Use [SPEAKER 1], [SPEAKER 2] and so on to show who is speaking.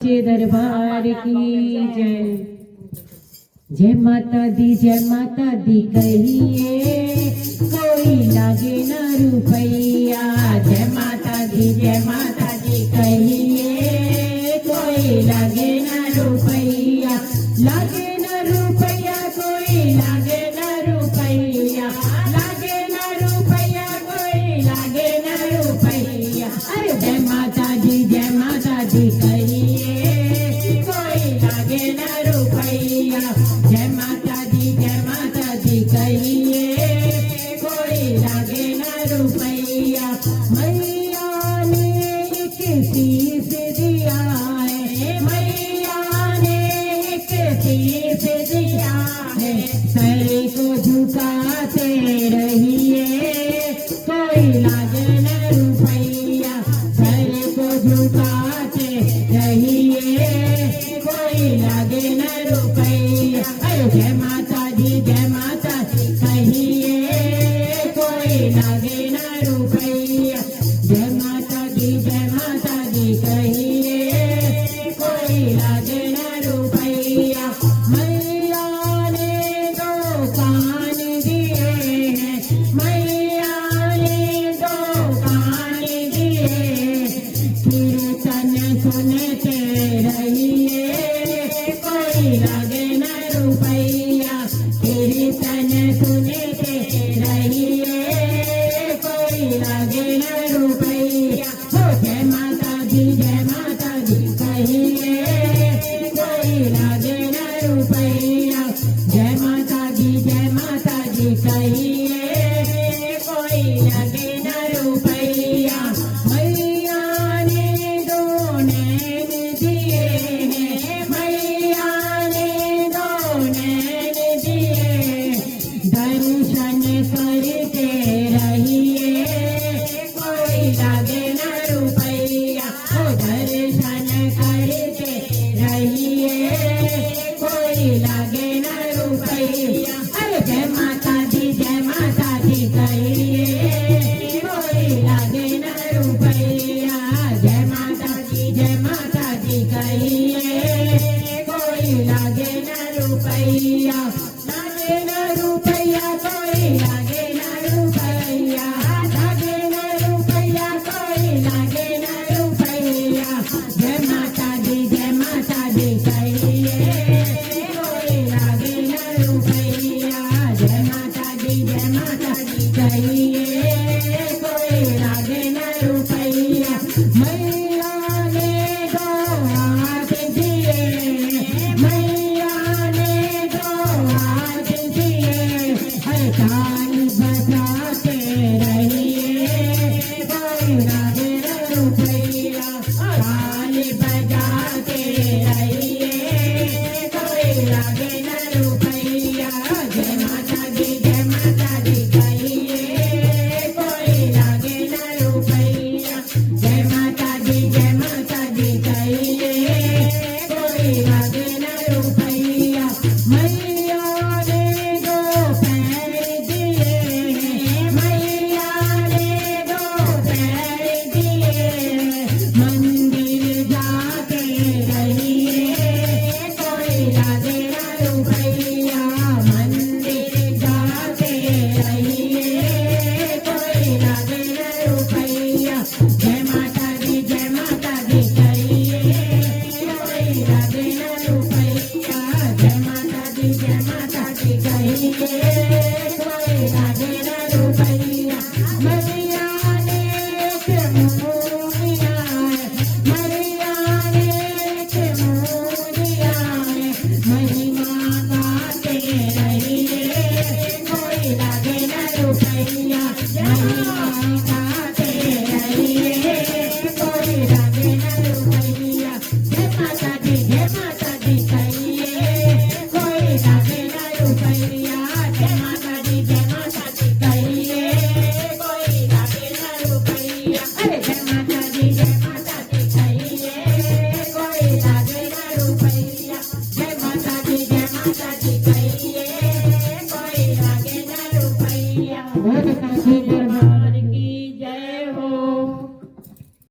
[SPEAKER 1] जे दरबार की जय। जय माता दी कहिए कोई लागे न रुपैया। जय माता दी कहिए कोई लागे न रुपैया। लागे न रुपैया कोई लागे न रुपैया। लागे न रुपैया कोई लागे न रुपैया। अरे जय माता दी कहिए कोई लागे न रुपैया। जय माता दी कहिए कोई लागे न रुपैया। मैया ने एक शीश दिया है। मैया ने एक शीश दिया है। सर को झुकाते रहिए कोई लागे न रुपैया। सर को झुकाते रहिए कोई लागे न रुपैया। जय माता दी कहिए कोई लागे न रुपैया। जय माता दी कहिए कोई लागे न रुपैया। मैया ने दो कान दिए हैं। मैया ने दो कान दिए। कीर्तन सुनते रहिए कोई लागे न रुपैया। कीर्तन सुनते रहिए कोई लागे न रुपैया। हो जय माता दी कहिए कोई लागे न रुपैया। जय माता दी कहिए कोई लागे न रुपैया। मैया ने दो नैन दिए हैं। मैया ने दो नैन दिए। दर्शन करते रहिए कोई लागे न रुपैया। ओ दर्शन करते रहिए कोई लागे न रुपैया। अरे जय माता दी कहिए कोई लागे न रुपैया। जय माता दी कहिए कोई लागे न रुपैया। लागे न रुपैया कोई लागे न रुपैया। लागे न रुपैया कोई लागे न रुपैया। जय माता दी कहिए कोई लागे न रुपैया। जय माता दी कहिए कोई लागे न रुपैया। मैया ने दो हाथ दिए। मैया ने दो हाथ दिए। हर ताल बजाते रहिए कोई लागे न रुपैया। ताल बजाते